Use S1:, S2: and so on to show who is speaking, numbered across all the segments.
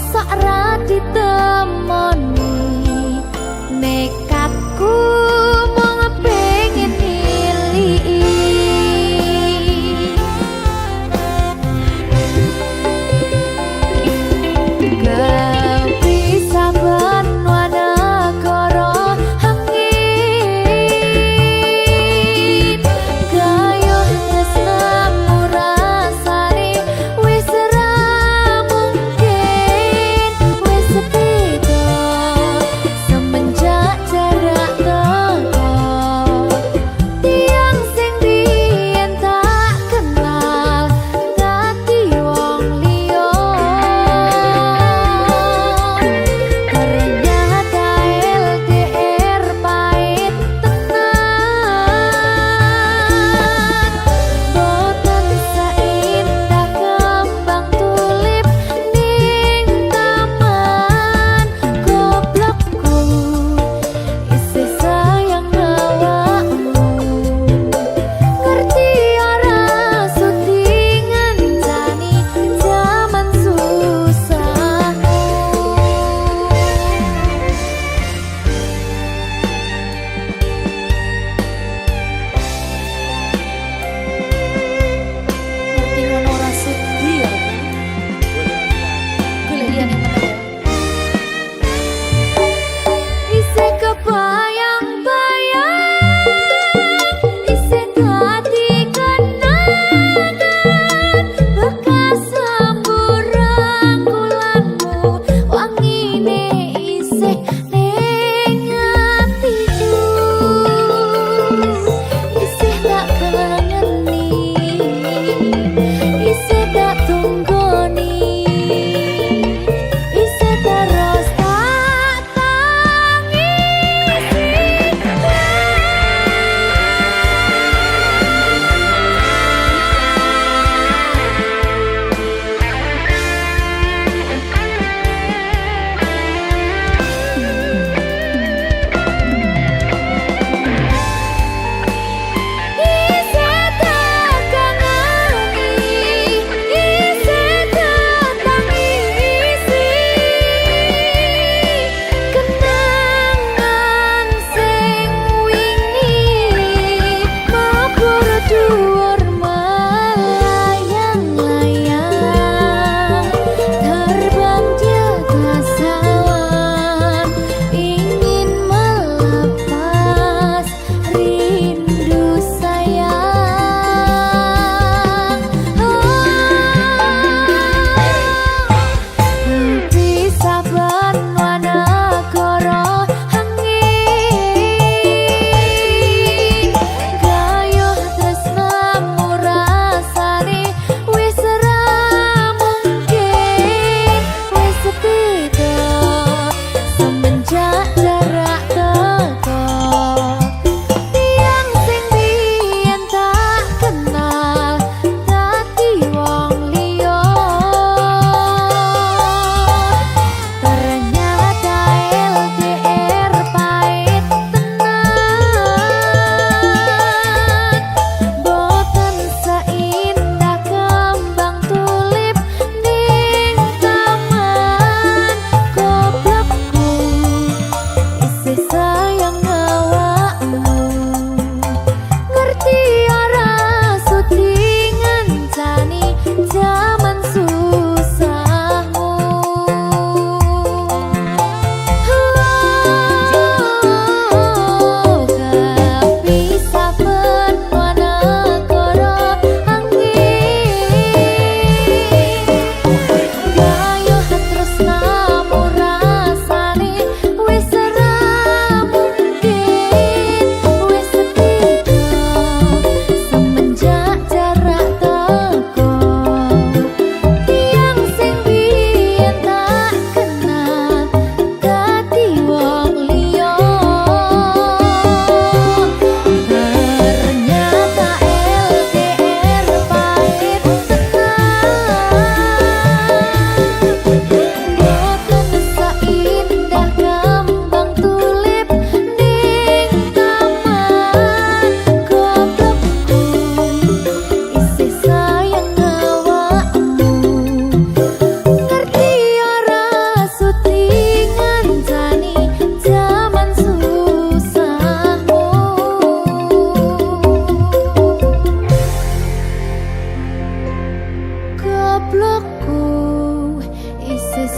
S1: mosok ra ditemoni nekatku mung pengen niliki kepisahan wanagara angin gayuh tresnamu rasane wis ra mungkin wis beda semenjak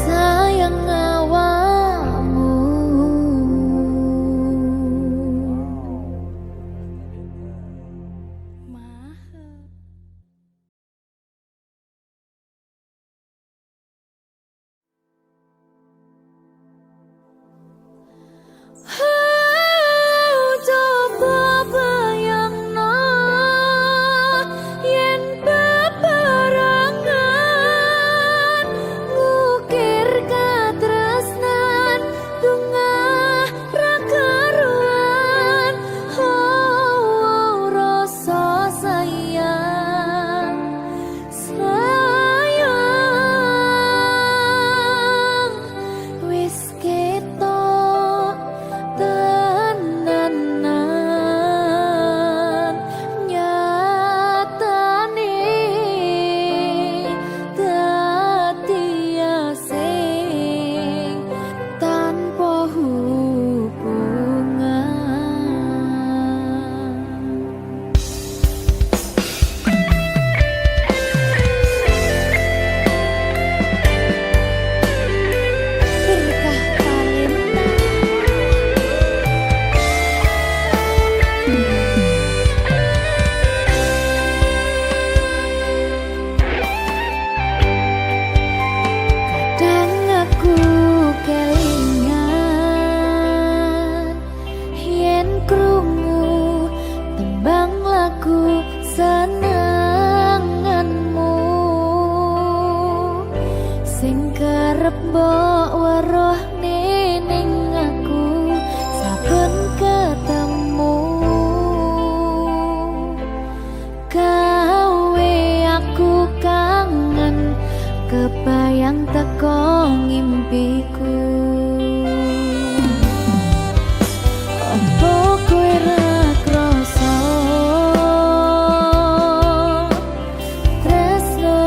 S1: sayang awakmu. Coba bayangno yen bebarengan ngukir katresnan dungah ra karuan. Oh, rasa sayang wis ketok tenanan nyatane dadi asing tanpa hubungan. Berkah talenta kadang aku kelingan yen krungu tembang lagu senenganmu sing kerep mbok weruh ning aku saben ketemu. Gawe aku kangen kebayang teko ngimpiku. Apa kowe ra krasa tresno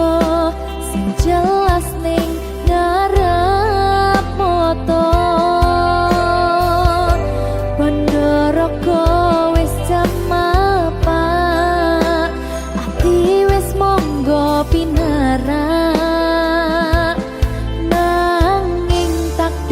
S1: sing jelas ning ngarep mata. Bandara wis jamapak ati wis monggo pinarak nanging takdir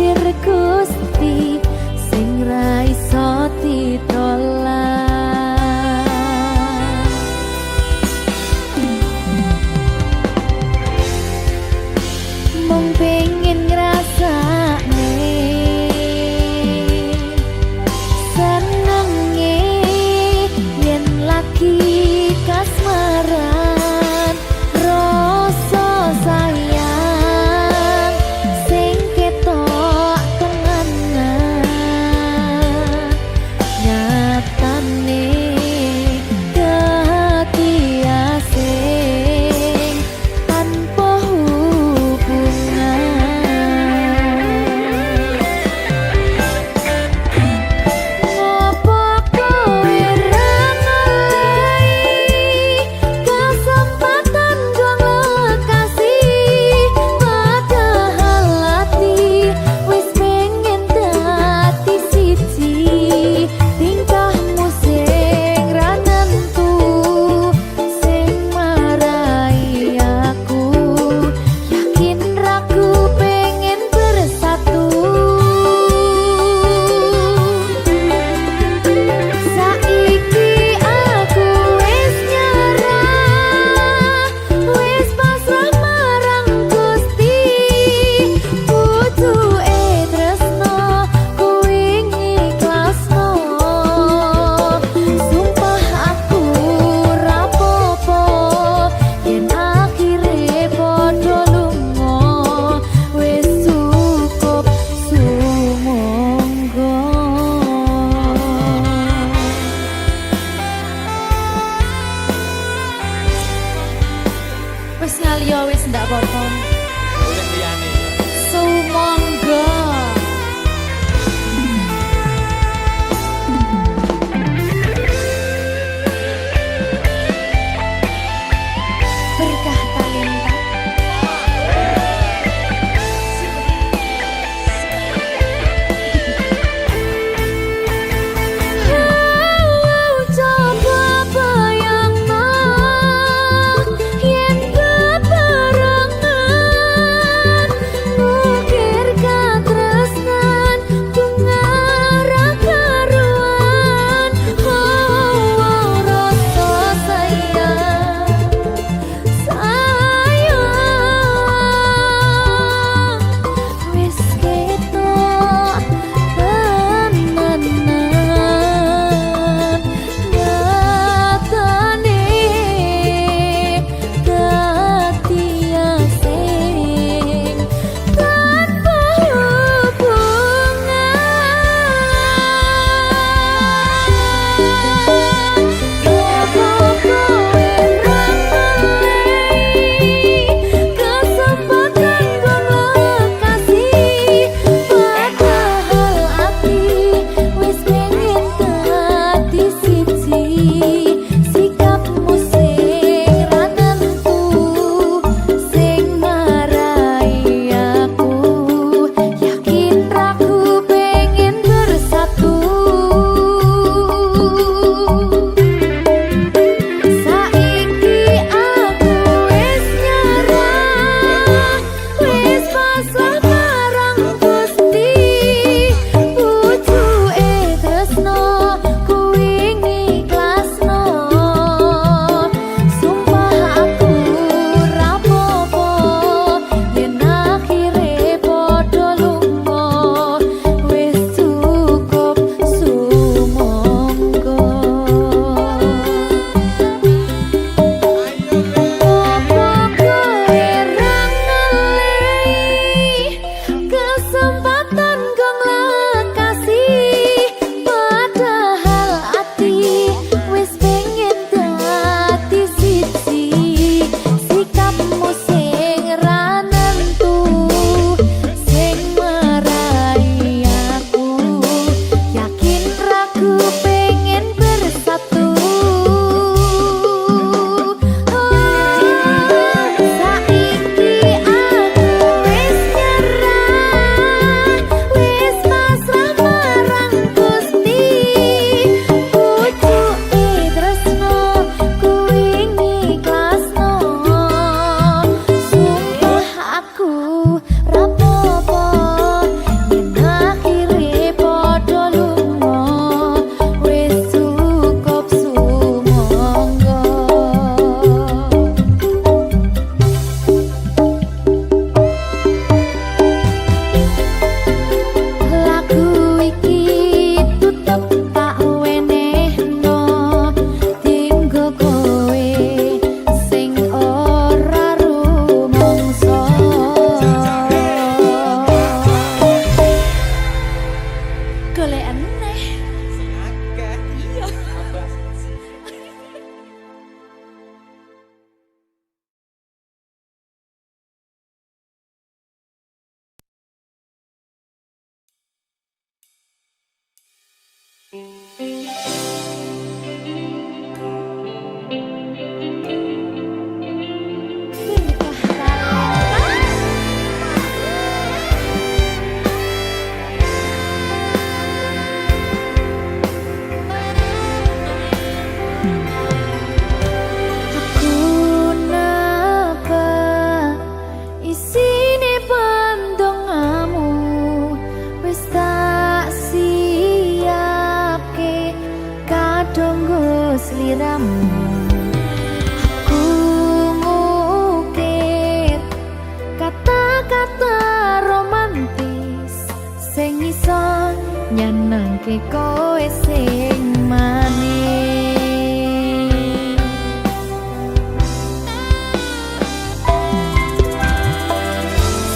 S1: nyenengke kowe sing manis.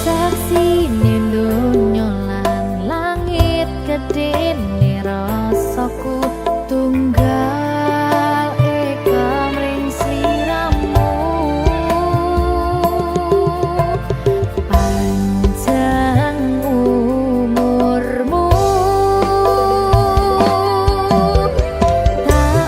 S1: Saksine donya lan langit gedene rasaku tunggal eka mring sliramu. Panjang umurmu, tak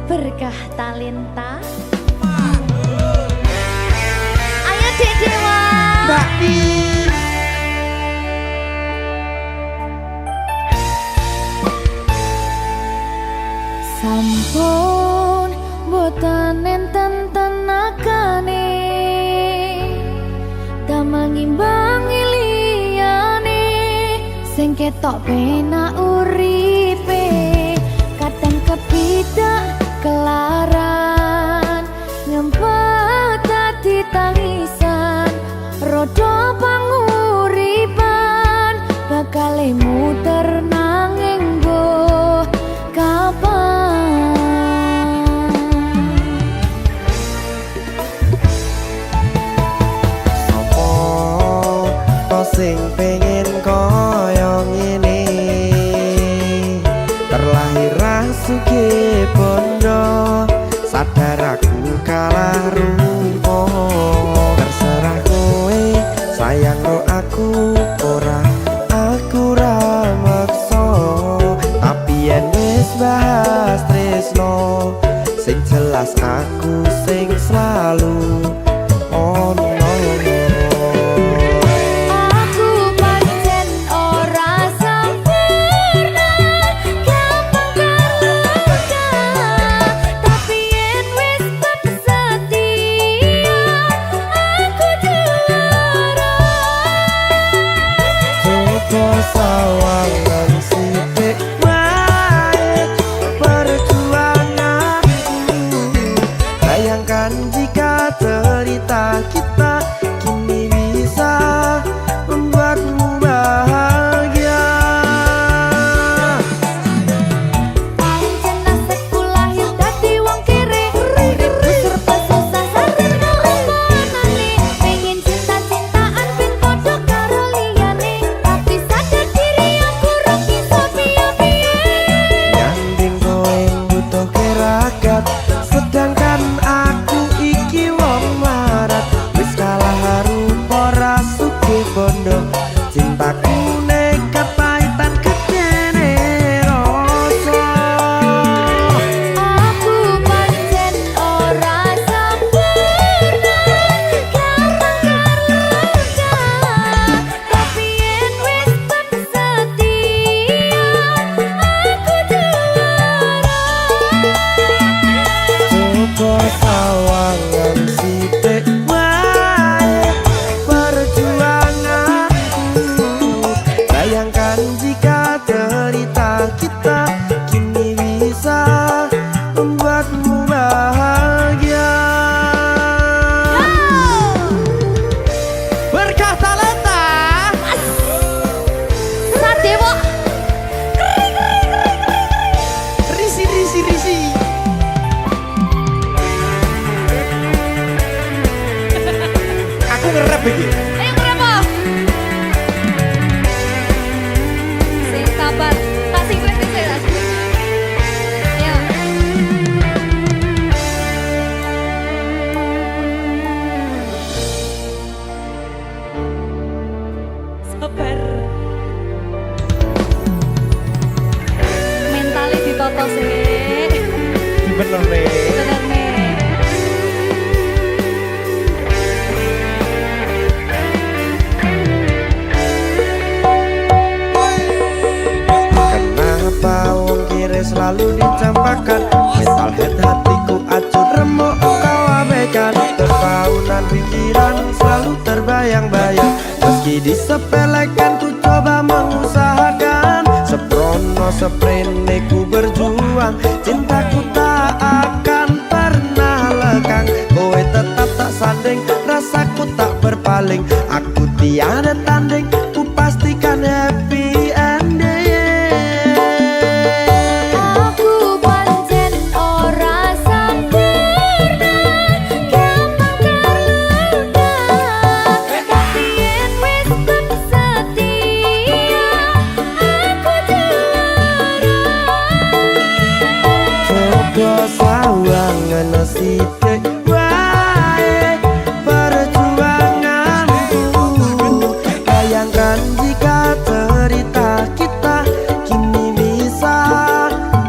S1: Berkah talenta. Ayo Dek Dewa.
S2: Mbak Pi.
S1: Sampun boten enten tenagane damel ngimbangi liyane sing ketok penak uripe kadang kepidak kelaran nyempet dadi tangisan rodo panguripan bakal muter nanging mbok kapan
S2: Sopo to sing pengen koyo ngene terlahir sugih bondo sadar aku kalah rumpo terserah kowe sayang ro aku ora aku ra maksa tapi yen wis bahas tresno sing jelas aku sing selalu ono sawangan sithik wae perjuanganku bayangkan jika nge-rap iki.
S1: Ayo berapa? Sing sabar. Kasih kritik saya. Ayo. Sabar. Mentalnya ditoto sih.
S2: Bener nih.
S1: Bener nih.
S2: Kenapa wong kiri selalu dicampakkan? Mental head hatiku acuh remuk kau abaikan. Terpaunan pikiran selalu terbayang-bayang. Meski disepelekan ku coba mengusahakan. Seprono seprene ku berjuang. Cintaku tak akan pernah lekang. Kowe tetap tak sanding, rasaku tak berpaling. Aku tiada tanding, ku pastikan happy ending.
S1: Aku pancen ora sempurna, gampang terluka. Tapi yen wis setia, aku juara.
S2: Coba sawangan sithik wae perjuanganku. Bayangkan jika cerita kita kini bisa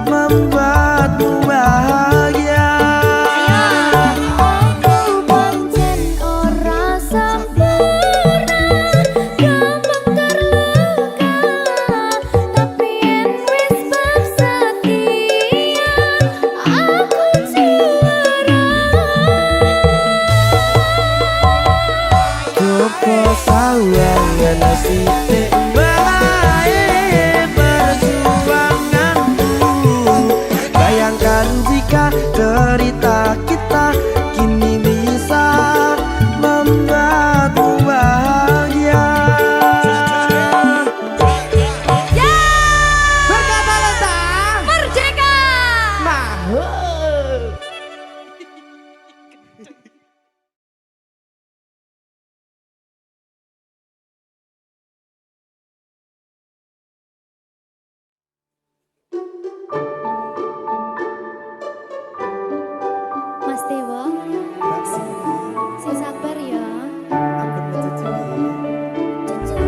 S2: membuatmu bahagia.
S1: Aku pancen ora sempurna, gampang terluka. Tapi yen wis setia, aku juara.
S2: Coba sawangan sithik wae perjuanganku. Bayangkan jika cerita kita kini bisa membuatmu bahagia. Berkata letah
S1: Merdeka!
S2: mahal.
S1: Mas Dewa, sing sabar ya. Cucu.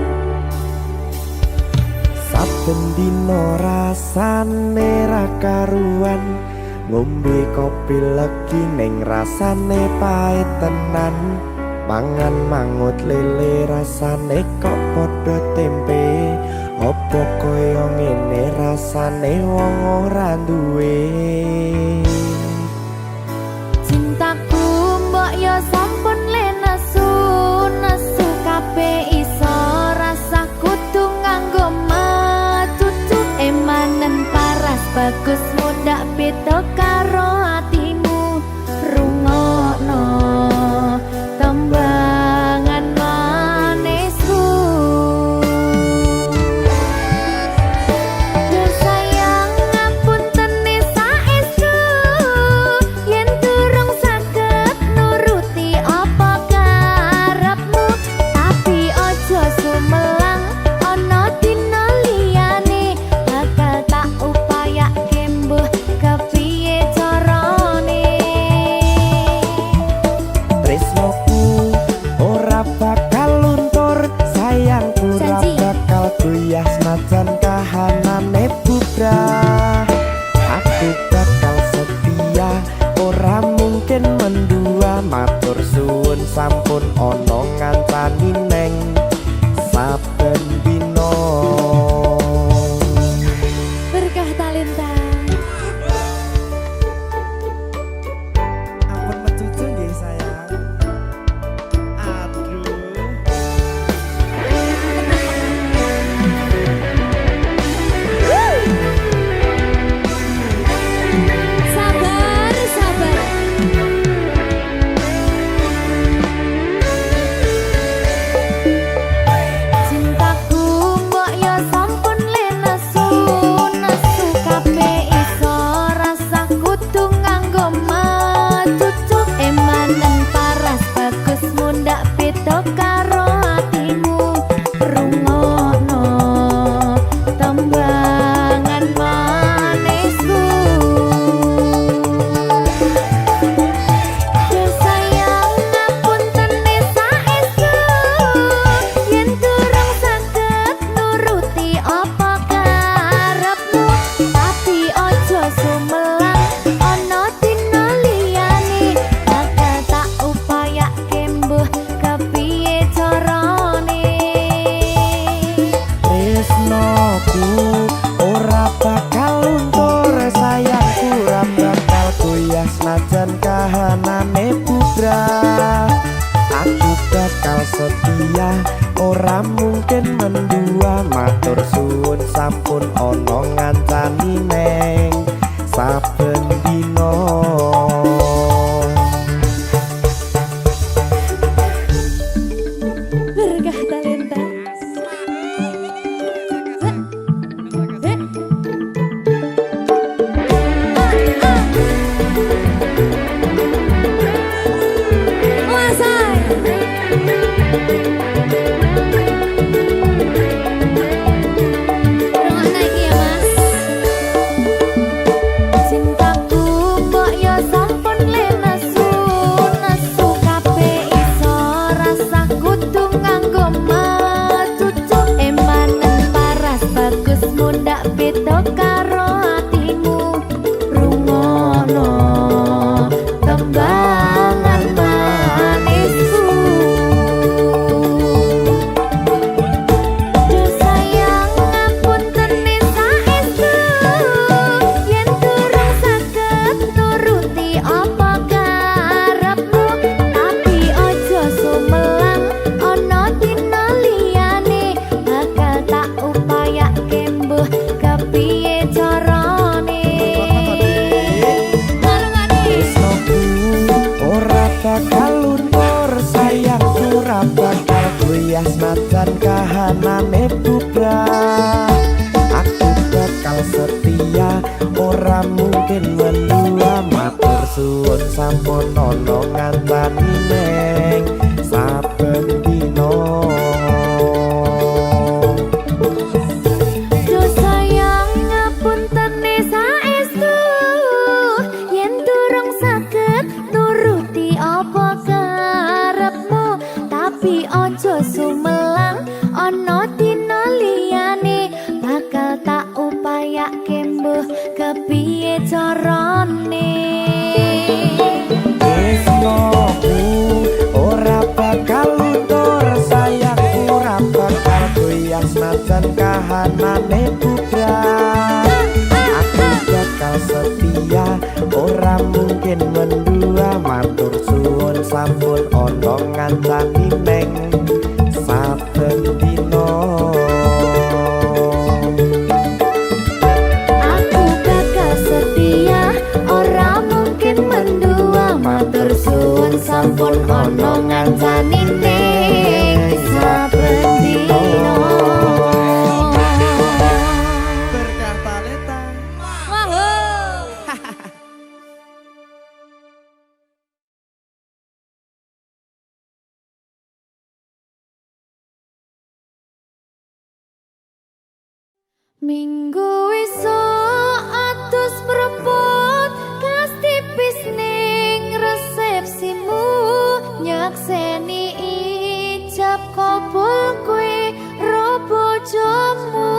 S2: Saben dino rasane ra karuan, ngombe kopi legi ning rasane pahit tenan. Mangan mangut lele rasane kok padha tempe. Apa kaya ngene rasane wong ora duwe.
S1: Cintaku mbok yo sampun le nesu, nesu kabeh iso rasa kudu nganggo cucu. Emanen paras bagus mudak beda karo atimu. Rungokno tembangan manisku. Duh sayang ngapunten saestu, yen durung saged nuruti apa karepmu. Tapi ojo sumelang, ana dina liyane bakal tak upayake mbuh kepiye carane.
S2: Tresnoku ora bakal luntur, sayangku ora
S1: Janji.
S2: bakal goyah senajan kahanane bubrah. Aku bakal setia, ora mungkin mendua. Matur suwun sampun ana ngancani neng saben dina.
S1: Berkah talenta.
S2: Ampun mecucu nggih sayang. Aduh.
S1: Sabar, sabar. Cintaku mbok
S2: kahanane bubrah. Aku bakal setia, ora mungkin mendua. Matur suwun sampun ana ngancani neng saben dina.
S1: Berkah talenta.
S2: Senajan kahanane bubrah, aku bakal setia, ora mungkin mendua. Matur suwun sampun ana ngancani neng saben dina.
S1: Do sayang ngapuntene saestu yen durung saged nuruti apa karepmu, tapi ojo sumelang ana dina liyane bakal tak upayake mbuh kepiye carane.
S2: Tresnoku ora bakal luntur, sayangku ora bakal goyah senajan kahanane bubrah. Aku bakal setia, ora mungkin mendua. Matur suwun sampun ana ngancani neng saben dina.
S1: Aku bakal setia, ora mungkin mendua. Matur suwun sampun ana ngancani ning saben dina.
S2: Berkah talenta.
S1: Minggu esuk atus prepot kas tipis ning resepsimu, nyakseni ijab kabul kowe ro bojomu.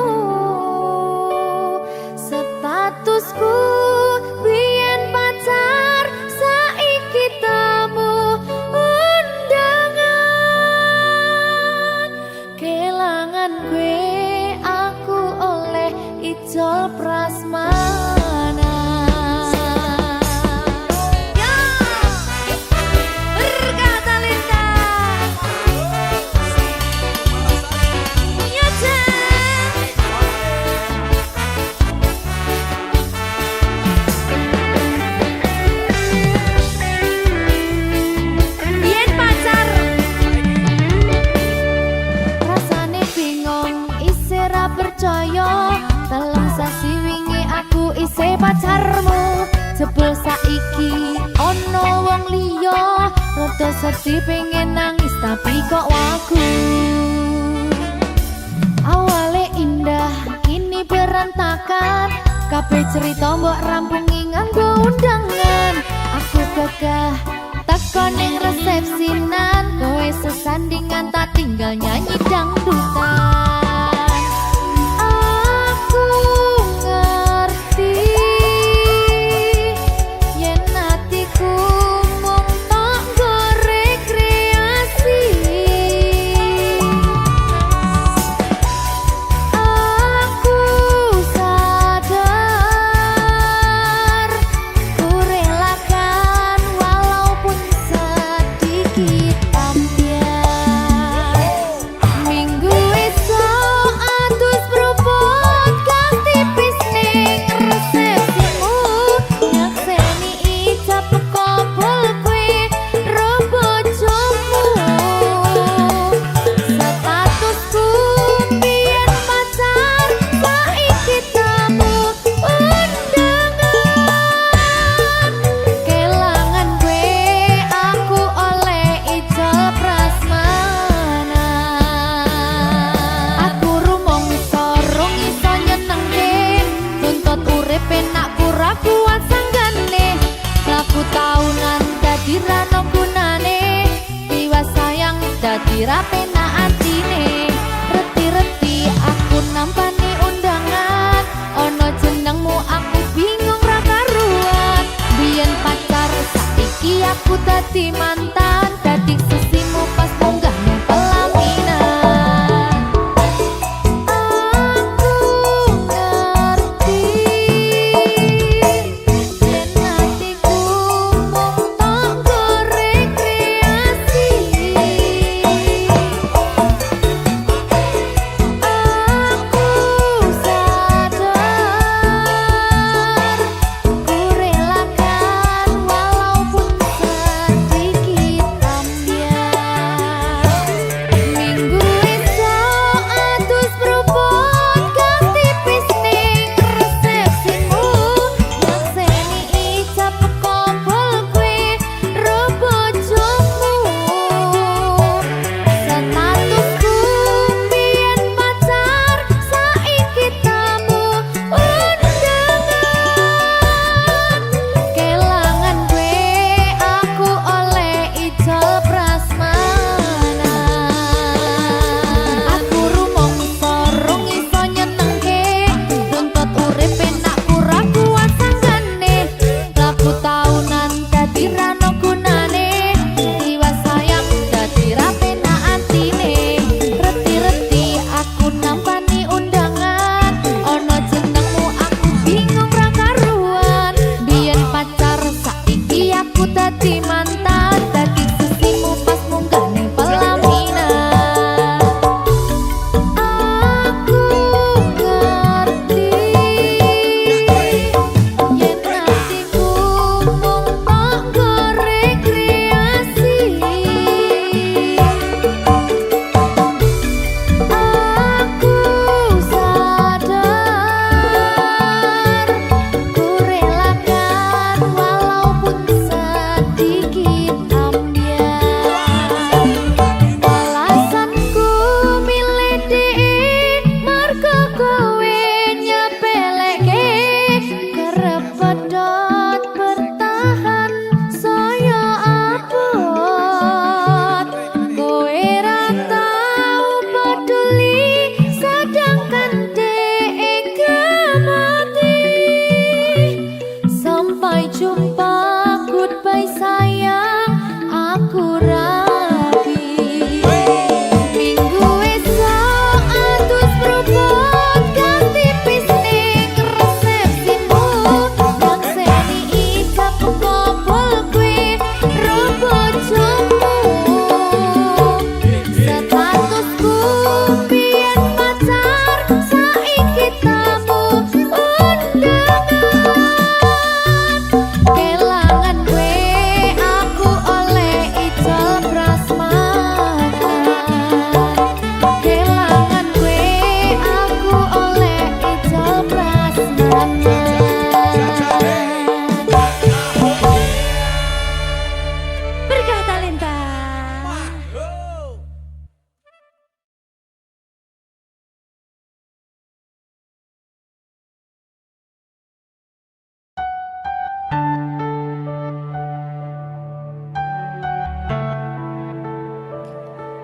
S1: Statusku biyen pacar, saiki tamu undangan. Kelangan kowe aku oleh ijol prasmana. Ya, berkah talenta. Ya, biyen pacar rasane bingung, isih ra percaya. Telung sasi wingi aku isih pacarmu, jebul saiki ono wong liya. Rada sedih pengen nangis tapi kok wagu. Awale indah kini berantakan, kabeh cerita mbok rampungi nganggo undangan. Aku gagah teko ning resepsinan, kowe sesandingan tak tinggal nyanyi dangdutan. Aku ngerti yen atiku mung tok nggo rekreasi. Aku sadar ku relakan walau dadi rano gunane tiwas sayang dadi rapena atine reti-reti aku nampani undangan ono jenengmu aku bingung ra karuan biyen pacar saiki aku dadi mantan dadi sesimu pas munggah ning pelaminan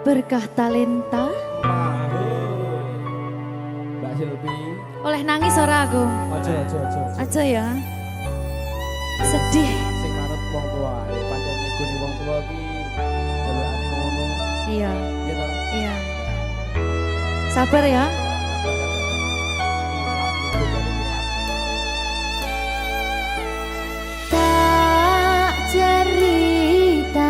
S1: Berkah talenta.
S2: Mbak Silvi.
S1: Oleh nangis ora aku? Aja ya. Sedih.
S2: Sing manut wong tua, pancen ngegoni wong tua ki delokane ngono.
S1: Iya.
S2: Iya toh?
S1: Iya. Sabar ya. Tak ceritani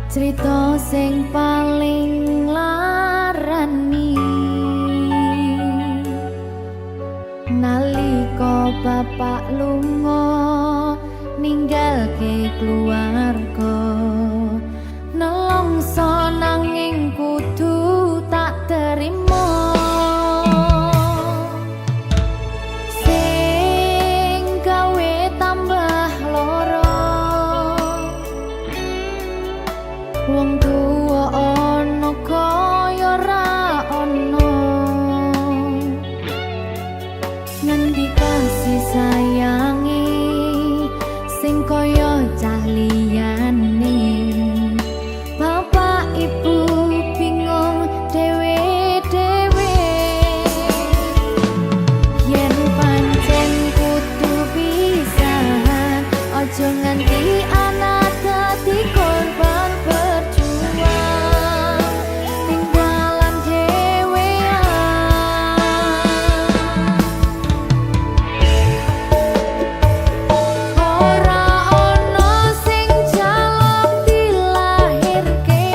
S1: cerita sing paling larani nalika bapak lunga ninggalke keluarga nelongso nanging kudu tak terima sing gawe tambah loro wong tuwa ana kaya ra ana ngendi kasih sayangi Ojo nganti anak dadi korban berjuang ning dalan dhewean. Ora ono sing jaluk dilahirke,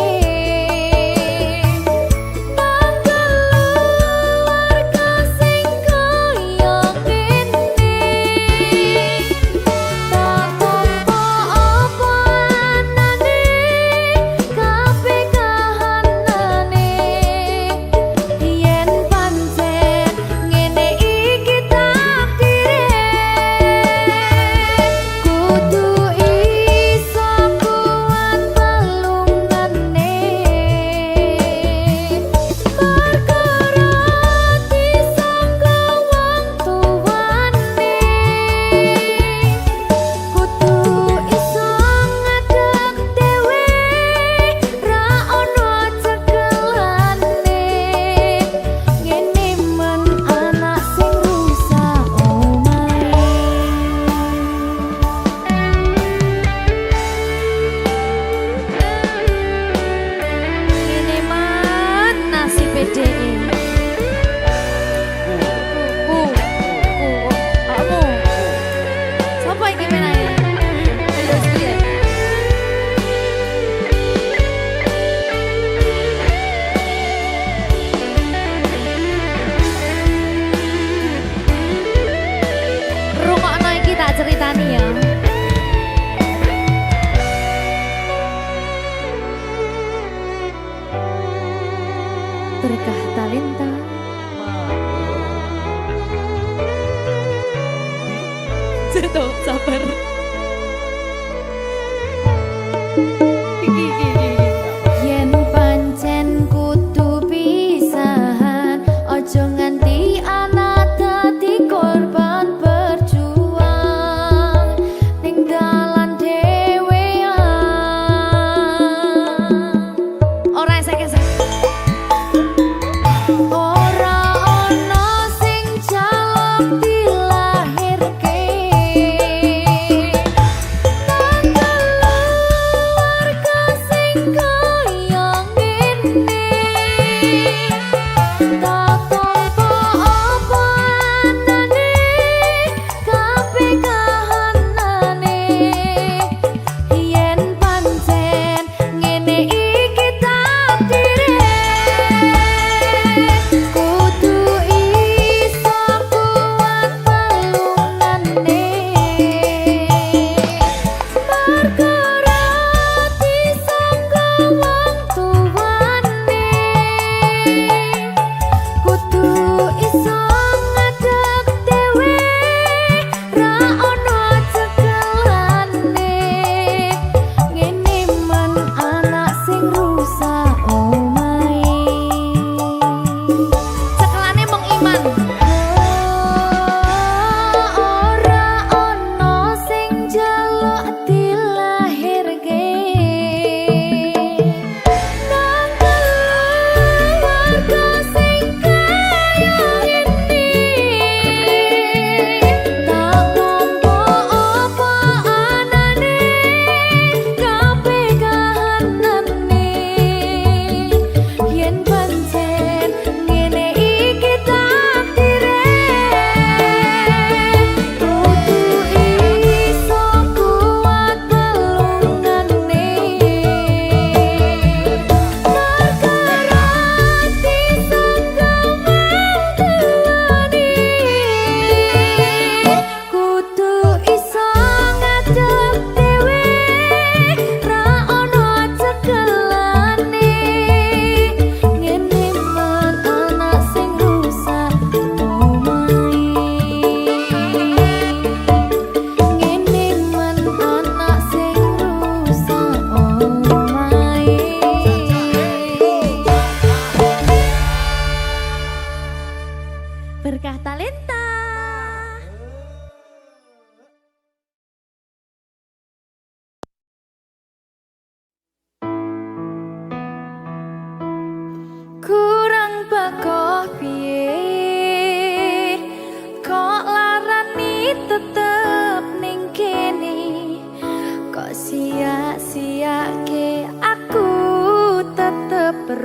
S1: keluarga sing kaya ngene. Tak tompo apa anane, kabeh kahanane. Yen pancen ngene iki takdire, kudu iso kuat balungane. Perkara disangka wong tuwane, kudu iso ngadeg dhewe, ra ono cekelane. Ngene men anak sing rusak omahe. Ngene men nasibe dhewe. Kamu siapa yang menanya? Terus dia. Rungokno iki tak ceritani ya. Berkah talenta. Ceto sabar. Yen pancen kudu pisahan, ojo nganti anak dadi korban berjuang ning dalan dhewean. Ora esek-esek. Ora ono sing jaluk dilahirke,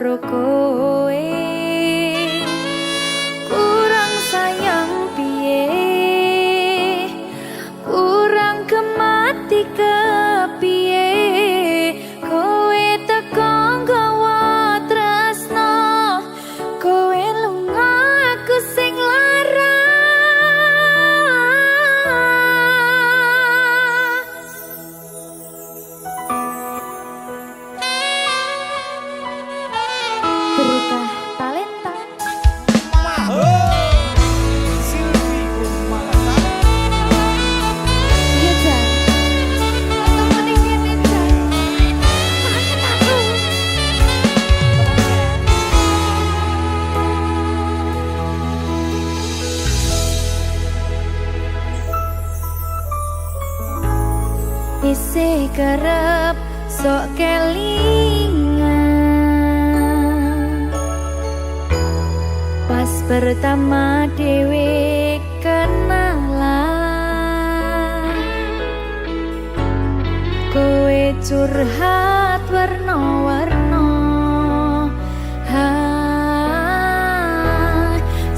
S1: karo kowe. Kurang sayang piye, kurang kemati kepiye, kowe teko nggawa tresno, kowe lunga aku sing lara. Berkah talenta
S2: Silvi Kumalasan.
S1: iya Jan, ketemu ning kene Jan, kangen aku. Isih kerep sok kelingan pas pertama dewe kenalan, kowe curhat warna-warna,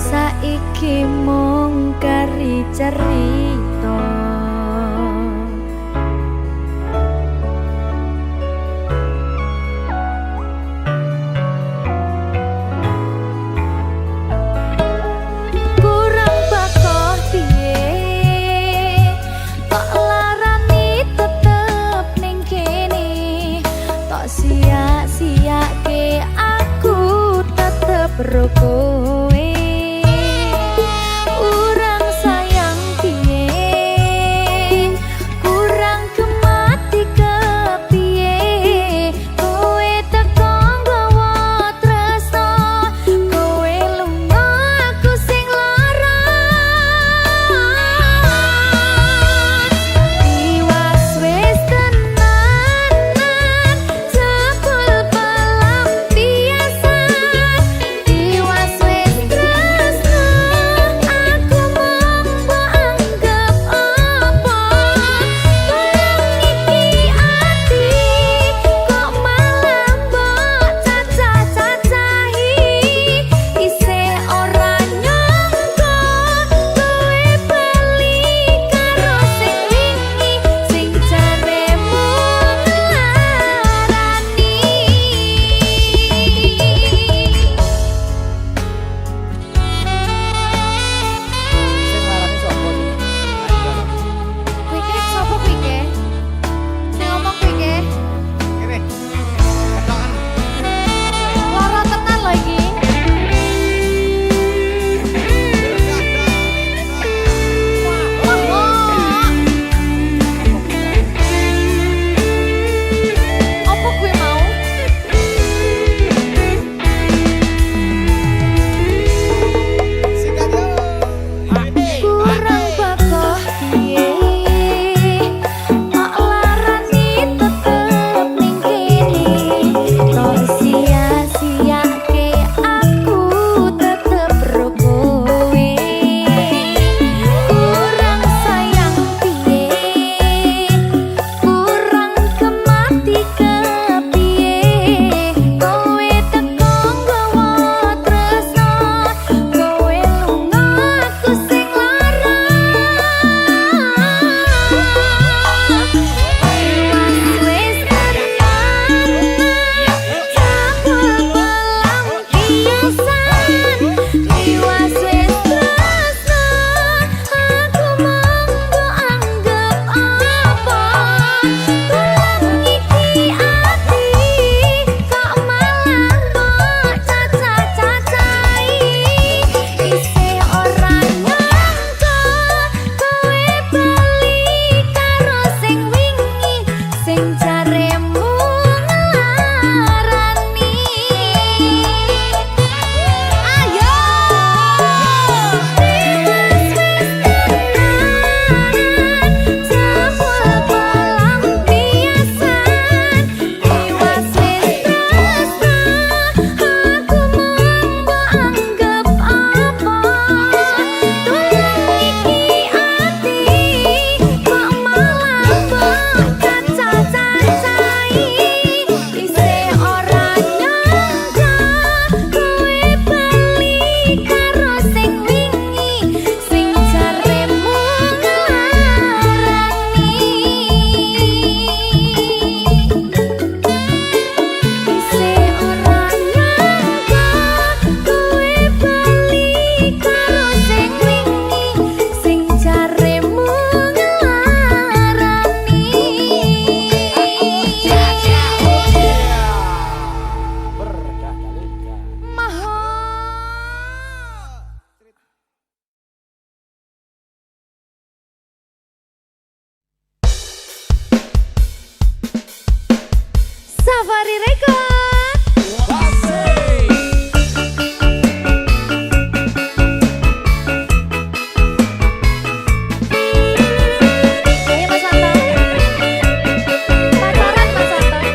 S1: saiki mung kari cerita. Kurang bakoh piye, tok larani tetep ning kene, tok sia-siake aku tetep ro kowe. Kurang sayang piye, kurang kemati kepiye, kowe teko nggawa tresno, kowe lunga aku sing lara. Tiwas wis tenanan, jebul pelampiasan. Tiwas Record. Ayo Mas Anton. Pacaran Mas Anton.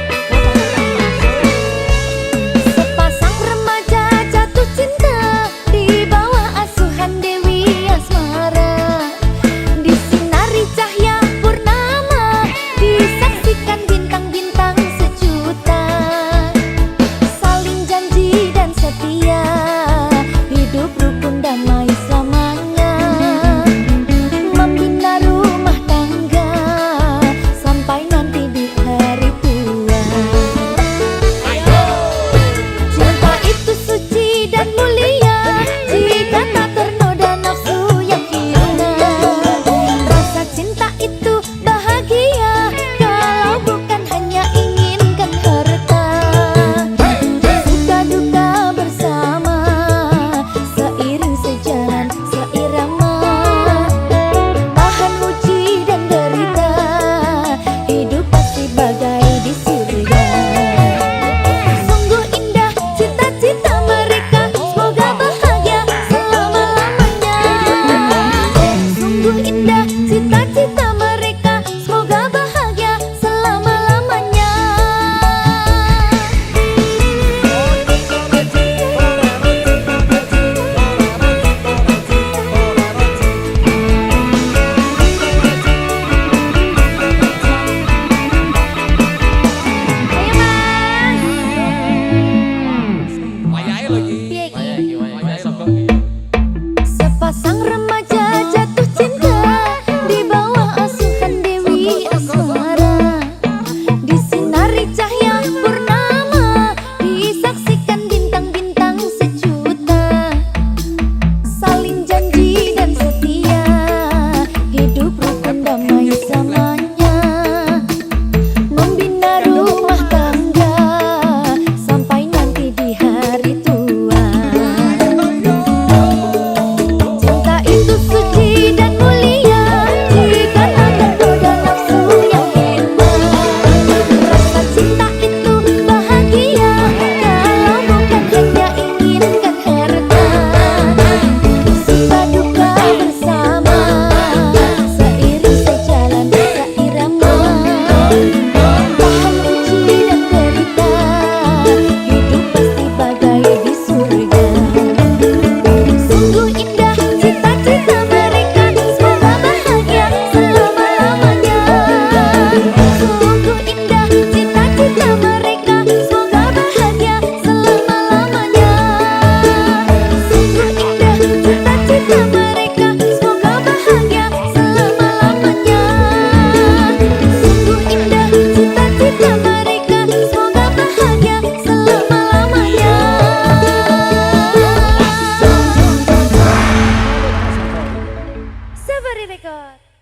S1: Sepasang remaja jatuh cinta di bawah asuhan Dewi Asmara. Disinari cahaya purnama, disaksikan bintang-bintang sejuta. Saling janji dan setia, hidup rukun damai selamanya. Membina rumah tangga sampai nanti di hari tua. Cinta itu suci dan mulia jika tak ternoda nafsu yang hina. Rasa cinta itu bahagia kalau bukan hanya inginkan harta. Suka duka bersama, seiring sejalan seirama. Tahan uji dan derita, hidup pasti bagai di surga. Sungguh indah cita-cita mereka, semoga bahagia selama-lamanya. Sungguh indah cita-cita mereka, semoga bahagia selama-lamanya. Ayo Mas.
S3: Wayahe lho iki.
S1: Piye iki?
S3: Wayahe sokok.
S1: Sepasang remaja jatuh cinta di bawah asuhan Dewi Asmara. Disinari cahaya purnama, disaksikan bintang-bintang sejuta. Saling janji dan setia, hidup rukun damai selamanya. Membina rumah tangga sampai nanti di hari tua. Cinta itu suci dan mulia jika tak tergoda nafsu yang hina. Rasa cinta itu bahagia kalau bukan hanya inginkan harta. Suka duka bersama, seiring sejalan seirama. Tahan uji dan derita, hidup pasti bagai di surga. Sungguh indah cita-cita mereka, semoga bahagia selama-lamanya. Sungguh indah cita-cita mereka, semoga bahagia selama-lamanya. Sungguh indah cita-cita mereka, semoga bahagia selama-lamanya. Sungguh indah cita-cita mereka, semoga bahagia selama-lamanya. Sabari Record.